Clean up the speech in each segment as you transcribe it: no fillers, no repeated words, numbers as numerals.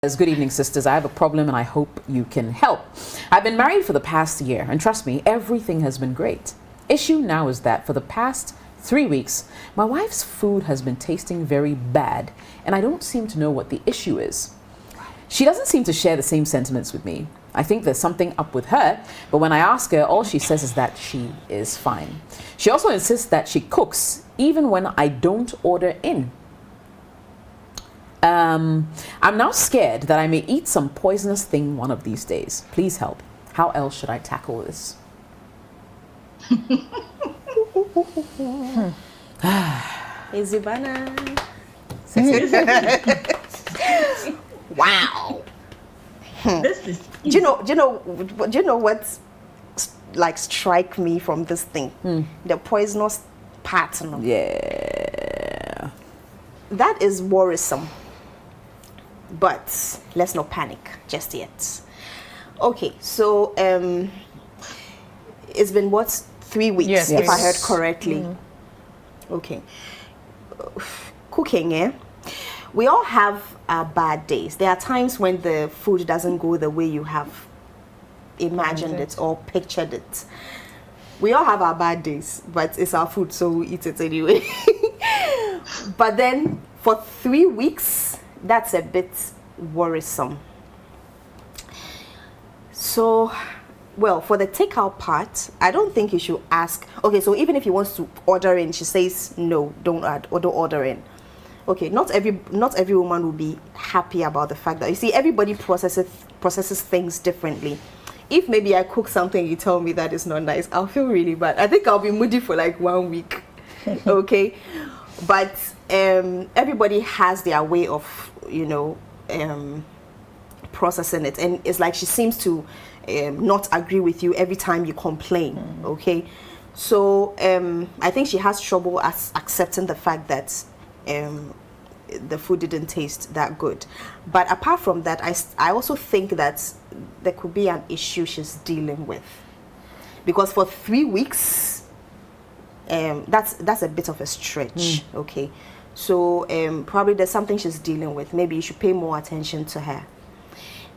Good evening, sisters. I have a problem and I hope you can help. I've been married for the past year, and trust me, everything has been great. Issue now is that for the past 3 weeks, my wife's food has been tasting very bad, and I don't seem to know what the issue is. She doesn't seem to share the same sentiments with me. I think there's something up with her, but when I ask her, all she says is that she is fine. She also insists that she cooks, even when I don't order in. I'm now scared that I may eat some poisonous thing one of these days. Please help. How else should I tackle this? Izibana. Wow. This is. Do you know what's like strike me from this thing? The poisonous part. Yeah. That is worrisome. But let's not panic just yet. Okay, so it's been what, 3 weeks, Yes. if I heard correctly. Okay. Cooking, eh? We all have our bad days. There are times when the food doesn't go the way you have imagined it or pictured it. We all have our bad days, but it's our food, so we eat it anyway. But then for 3 weeks, that's a bit worrisome. So, well, for the takeout part, I don't think you should ask. Okay, so even if he wants to order in, she says no, don't order in. Okay, not every woman will be happy about the fact that, you see, everybody processes things differently. If maybe I cook something, you tell me that is not nice, I'll feel really bad. I think I'll be moody for like 1 week. Okay, but everybody has their way of, processing it, and it's like she seems to not agree with you every time you complain. Okay, so I think she has trouble accepting the fact that the food didn't taste that good. But apart from that, I also think that there could be an issue she's dealing with, because for 3 weeks, that's a bit of a stretch. Okay, so probably there's something she's dealing with. Maybe you should pay more attention to her.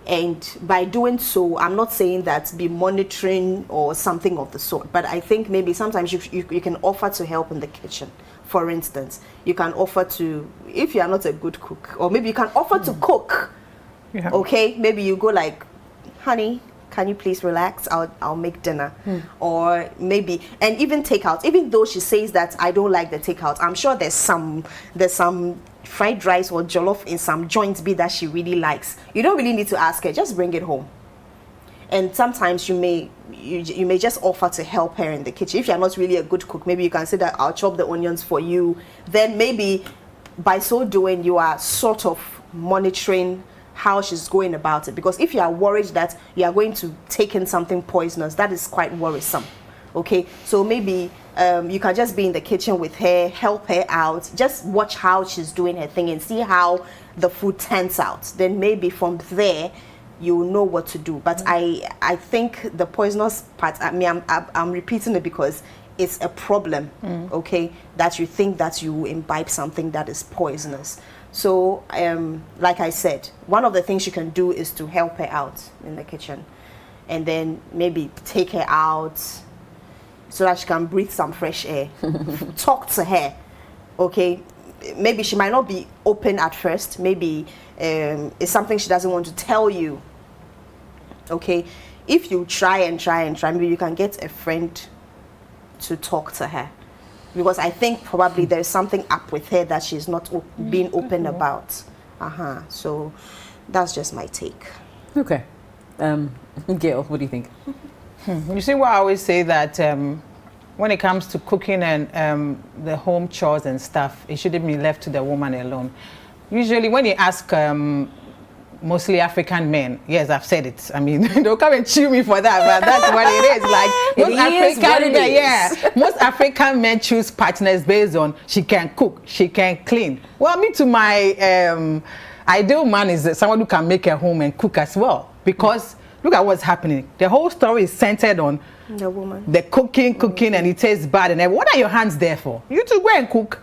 And by doing so, I'm not saying that be monitoring or something of the sort, but I think maybe sometimes you can offer to help in the kitchen. For instance, you can offer to, if you are not a good cook, or maybe you can offer to cook. Yeah. Okay, maybe you go like, honey, can you please relax? I'll make dinner. Or maybe, and even takeout. Even though she says that I don't like the takeout, I'm sure there's some fried rice or jollof in some joint B that she really likes. You don't really need to ask her, just bring it home. And sometimes you may just offer to help her in the kitchen. If you're not really a good cook, maybe you can say that I'll chop the onions for you. Then maybe by so doing, you are sort of monitoring how she's going about it. Because if you are worried that you are going to take in something poisonous, that is quite worrisome. Okay, so maybe you can just be in the kitchen with her, help her out, just watch how she's doing her thing and see how the food turns out. Then maybe from there you will know what to do. But I think the poisonous part, I mean, I'm repeating it because it's a problem. Okay, that you think that you imbibe something that is poisonous. So like I said, one of the things you can do is to help her out in the kitchen, and then maybe take her out so that she can breathe some fresh air. Talk to her. Okay, maybe she might not be open at first. Maybe it's something she doesn't want to tell you. Okay, if you try and try, maybe you can get a friend to talk to her, because I think probably there's something up with her that she's not being open about. So that's just my take. Okay. Gail, what do you think? You see what I always say, that when it comes to cooking and the home chores and stuff, it shouldn't be left to the woman alone. Usually when you ask mostly African men, yes, I've said it, I mean, don't come and chew me for that, but that's what it is. Like most African men choose partners based on she can cook, she can clean. Well, me too, my ideal man is someone who can make a home and cook as well, because look at what's happening. The whole story is centered on the woman, the cooking, and it tastes bad. And what are your hands there for? You to go and cook.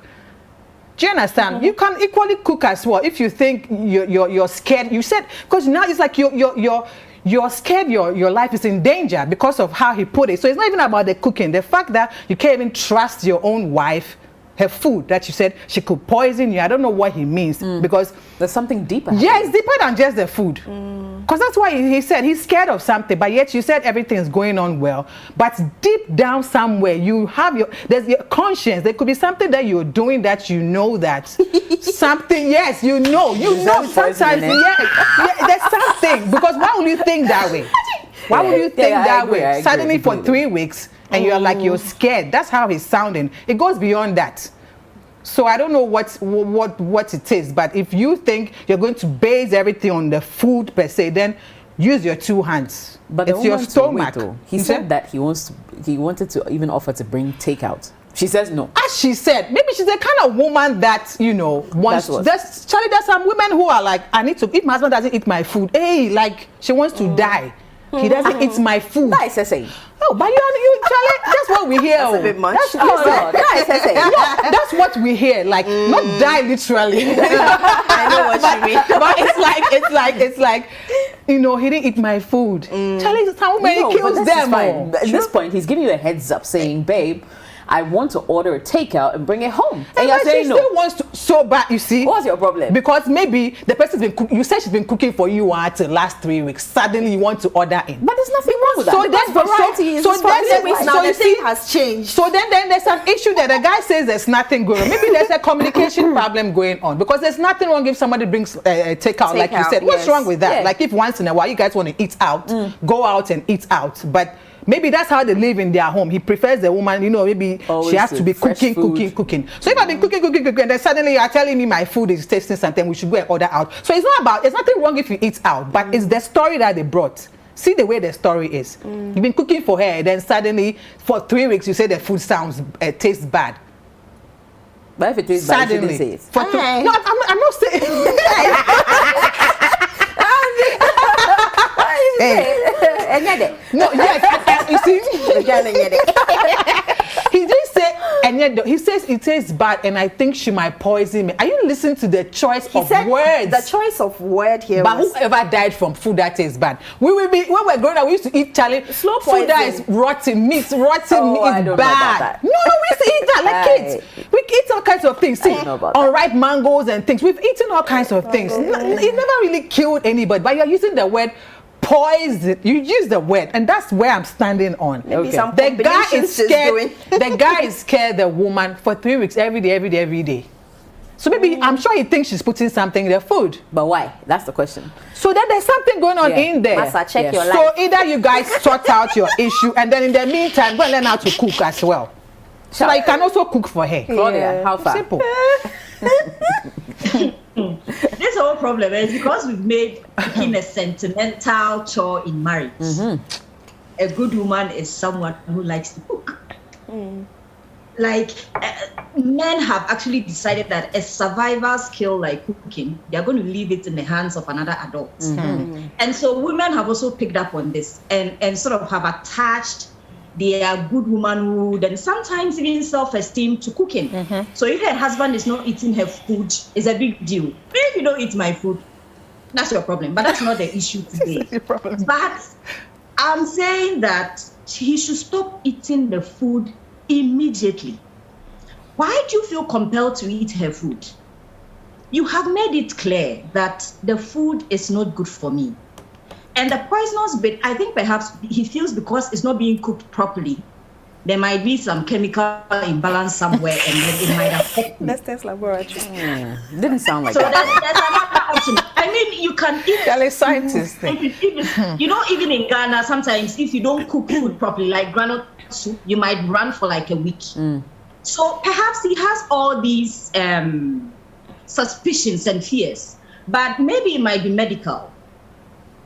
Do you understand? You can equally cook as well if you think you're scared. You said, because now it's like you're scared your life is in danger because of how he put it. So it's not even about the cooking. The fact that you can't even trust your own wife, her food, that you said she could poison you. I don't know what he means because there's something deeper. Yeah, it's deeper than just the food. Because that's why he said he's scared of something, but yet you said everything is going on well. But deep down somewhere, you have there's your conscience. There could be something that you're doing that you know that something. Yes, you know. Sometimes there's something. Because why would you think that way? Why would you think that way? Suddenly for 3 weeks. And you're like, you're scared. That's how he's sounding. It goes beyond that. So I don't know what it is. But if you think you're going to base everything on the food per se, then use your 2 hands. But it's your stomach. He said that he wanted to even offer to bring takeout. She says no. As she said, maybe she's the kind of woman that, wants to. Charlie, there's some women who are like, I need to, if my husband doesn't eat my food, hey, like, she wants to die. He doesn't eat my food. That is a saying. Oh, but you, Charlie, that's what we hear. That's a bit much. That's what we hear. Like, not die literally. I know what you mean. But it's like, he didn't eat my food. Charlie, some women kills them. At this point, he's giving you a heads up saying, babe, I want to order a takeout and bring it home. And you're saying no. She still wants to, so bad, you see. What's your problem? Because maybe the person's been cooking, you said she's been cooking for you until the last 3 weeks. Suddenly you want to order in. But there's nothing wrong with that. So then variety now the thing has changed. So then there's an issue that the guy says there's nothing going on. Maybe there's a communication problem going on. Because there's nothing wrong if somebody brings a takeout, like you said. What's wrong with that? Yeah. Like if once in a while you guys want to eat out, go out and eat out. But maybe that's how they live in their home. He prefers the woman, maybe always she has to be cooking. So if I've been cooking, and then suddenly you are telling me my food is tasting something, we should go and order out. So it's nothing wrong if you eat out, but it's the story that they brought. See the way the story is. You've been cooking for her, and then suddenly for 3 weeks you say the food tastes bad. But if it tastes bad, you shouldn't say it. No, I'm not saying. No, yes, you see, he didn't say, he says it tastes bad, and I think she might poison me. Are you listening to the choice of words? The choice of word here. But whoever died from food that tastes bad, we will be when we're growing up. We used to eat, Charlie, slow food that is rotten meat. Rotten meat is bad. No, we used to eat that like kids. We eat all kinds of things. See, unripe mangoes and things. We've eaten all kinds of things. It never really killed anybody, but you're using the word poison. You use the word, and that's where I'm standing on. The guy is scared. The guy is scared the woman for 3 weeks, every day. So maybe I'm sure he thinks she's putting something in the food. But why? That's the question. So then there's something going on in there. Massa, check your life. So either you guys sort out your issue, and then in the meantime, go and learn how to cook as well. So that you can also cook for her. Claudia, how far? Simple. This whole problem is because we've made cooking a sentimental chore in marriage. A good woman is someone who likes to cook. Like men have actually decided that a survival skill like cooking, they're going to leave it in the hands of another adult. And so women have also picked up on this and sort of have attached their good womanhood and sometimes even self-esteem to cooking. So if her husband is not eating her food, it's a big deal. If you don't eat my food, that's your problem. But that's not the issue today. But I'm saying that he should stop eating the food immediately. Why do you feel compelled to eat her food? You have made it clear that the food is not good for me. And the poisonous bit, I think perhaps he feels because it's not being cooked properly, there might be some chemical imbalance somewhere and it might affect me. Let's test laboratory. Didn't sound like so that. So there's another option. I mean, you can eat. Tell a scientist. Even in Ghana, sometimes if you don't cook food properly, like granite soup, you might run for like a week. So perhaps he has all these suspicions and fears, but maybe it might be medical.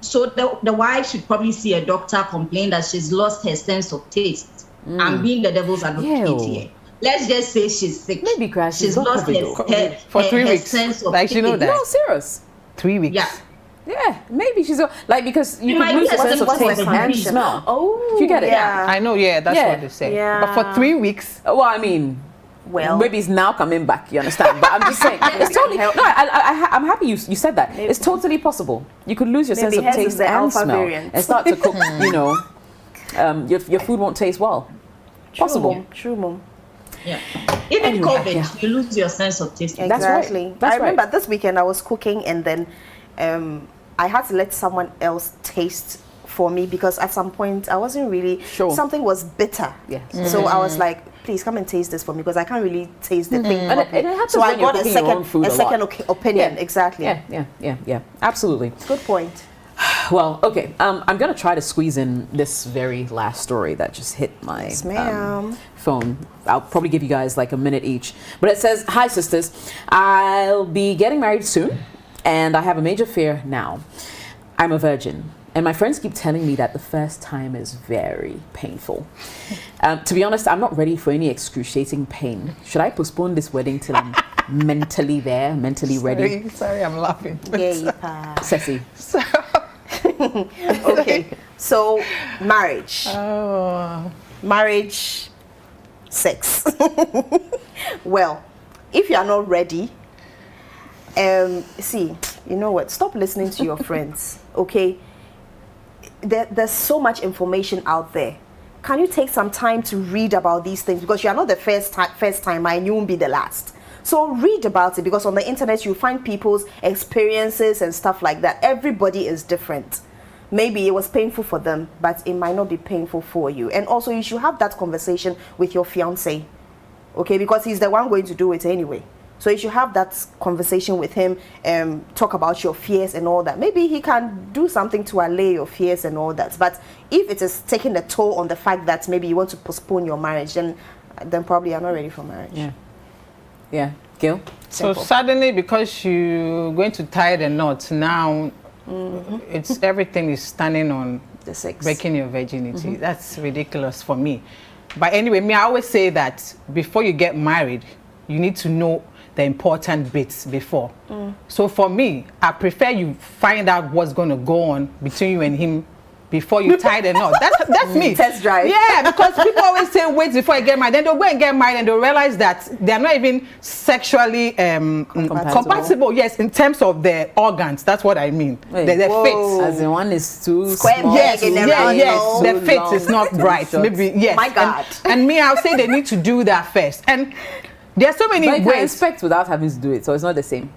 So the wife should probably see a doctor, complain that she's lost her sense of taste. I'm being the devil's advocate here. Let's just say she's sick. Maybe she's lost her for 3 weeks. Sense of like, you know that. No, serious. 3 weeks. Yeah. Maybe she's because you could lose the sense of taste and smell. Oh, you get it. Yeah. I know. Yeah, that's what they say. Yeah. But for 3 weeks. Well, I mean, Well, maybe it's now coming back. You understand? But I'm just saying, it's totally. No, I'm happy you said that. Maybe. It's totally possible. You could lose your sense of taste and smell and start to cook. You know, your food won't taste well. Possible. True, Mom. Yeah. Even COVID, you lose your sense of taste. Exactly. That's right. I remember this weekend I was cooking and then I had to let someone else taste for me because at some point I wasn't really sure. Something was bitter. Yes. So I was like, please come and taste this for me because I can't really taste the thing. And it happens so when I got you're a cooking second opinion. Yeah. Exactly. Yeah. Absolutely. Good point. Well, okay. I'm gonna try to squeeze in this very last story that just hit my phone. I'll probably give you guys like a minute each. But it says, "Hi sisters, I'll be getting married soon, and I have a major fear now. I'm a virgin, and my friends keep telling me that the first time is very painful. To be honest, I'm not ready for any excruciating pain. Should I postpone this wedding till I'm mentally there, mentally ready?" Sorry, I'm laughing. Ceci. Okay, so marriage. Marriage, sex. Well, if you are not ready, see, you know what? Stop listening to your friends. Okay, there's so much information out there. Can you take some time to read about these things because you are not the first timer and you won't be the last. So read about it because on the internet you'll find people's experiences and stuff like that. Everybody is different. Maybe it was painful for them, but it might not be painful for you. And also you should have that conversation with your fiancé, okay? Because he's the one going to do it anyway. So you should have that conversation with him, talk about your fears and all that. Maybe he can do something to allay your fears and all that. But if it is taking a toll on the fact that maybe you want to postpone your marriage, then probably you're not ready for marriage. Yeah. Gil? So suddenly, because you're going to tie the knot, now it's everything is standing on the sex. Breaking your virginity. That's ridiculous for me. But anyway, I always say that before you get married, you need to know the important bits before. So for me, I prefer you find out what's going to go on between you and him before you tie the knot. That's me. Test drive. Yeah, because people always say wait before you get married. Then they'll go and get married and they'll realize that they're not even sexually compatible. Yes, in terms of their organs. That's what I mean. Wait, the fit. As in one is too Square small. peg in the round, Yes, the fit long, is not right. Maybe yes. My God. And me, I'll say they need to do that first. And there are so many But you can ways. expect without having to do it, so it's not the same.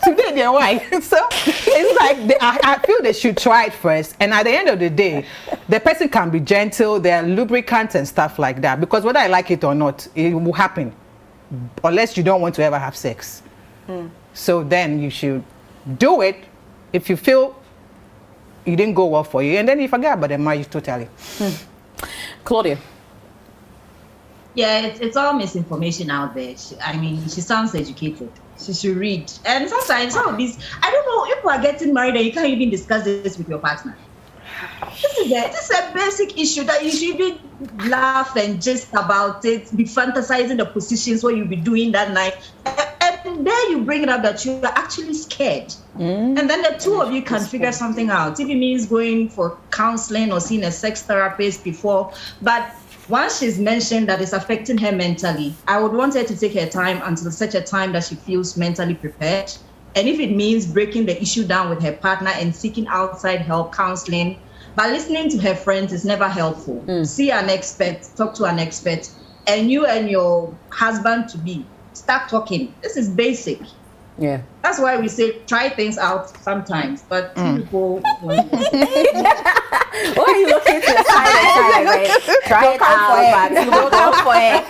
Today they're white. So it's like I feel they should try it first. And at the end of the day, the person can be gentle, there are lubricants and stuff like that. Because whether I like it or not, it will happen. Unless you don't want to ever have sex. So then you should do it if you feel it didn't go well for you. And then you forget about the marriage totally. Claudia? Yeah, it's all misinformation out there. She sounds educated. She should read. And sometimes some of these, I don't know, people are getting married and you can't even discuss this with your partner. This is a basic issue that you should even laugh and just about it, be fantasizing the positions what you'll be doing that night. And there you bring it up that you are actually scared. And then the two of you can figure something out. If it means going for counseling or seeing a sex therapist before, but once she's mentioned that it's affecting her mentally, I would want her to take her time until such a time that she feels mentally prepared. And if it means breaking the issue down with her partner and seeking outside help, counseling, but listening to her friends is never helpful. See an expert, talk to an expert, and you and your husband-to-be, start talking. This is basic. Yeah. That's why we say try things out sometimes, but people. Why are you looking to the side and side? Try it out, but you will go for it.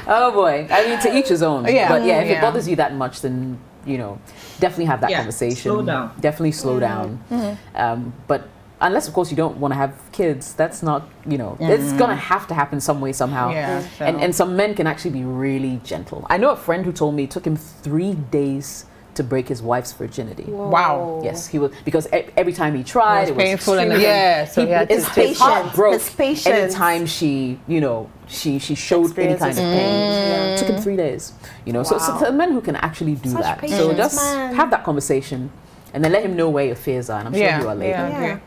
Oh boy. I mean, to each his own. Yeah. But yeah, if it bothers you that much, then, definitely have that conversation. Slow down. Definitely slow down. But unless, of course, you don't want to have kids, that's not, it's going to have to happen some way, somehow. Yeah, so. And some men can actually be really gentle. I know a friend who told me it took him 3 days to break his wife's virginity. Wow. Yes, he was, because every time he tried, it was painful and extremely- so his heart broke his patience. anytime she, she showed any kind of pain. It took him 3 days. So the men who can actually do Such that. So patience, just man. have that conversation and then let him know where your fears are, and I'm sure you are later. Yeah.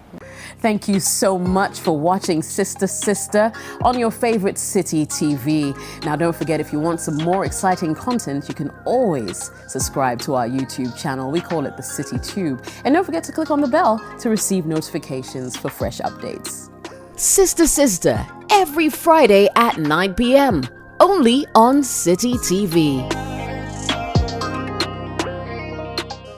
Thank you so much for watching Sister Sister on your favorite City TV. Now, don't forget, if you want some more exciting content, you can always subscribe to our YouTube channel. We call it the City Tube. And don't forget to click on the bell to receive notifications for fresh updates. Sister Sister, every Friday at 9 p.m. only on City TV.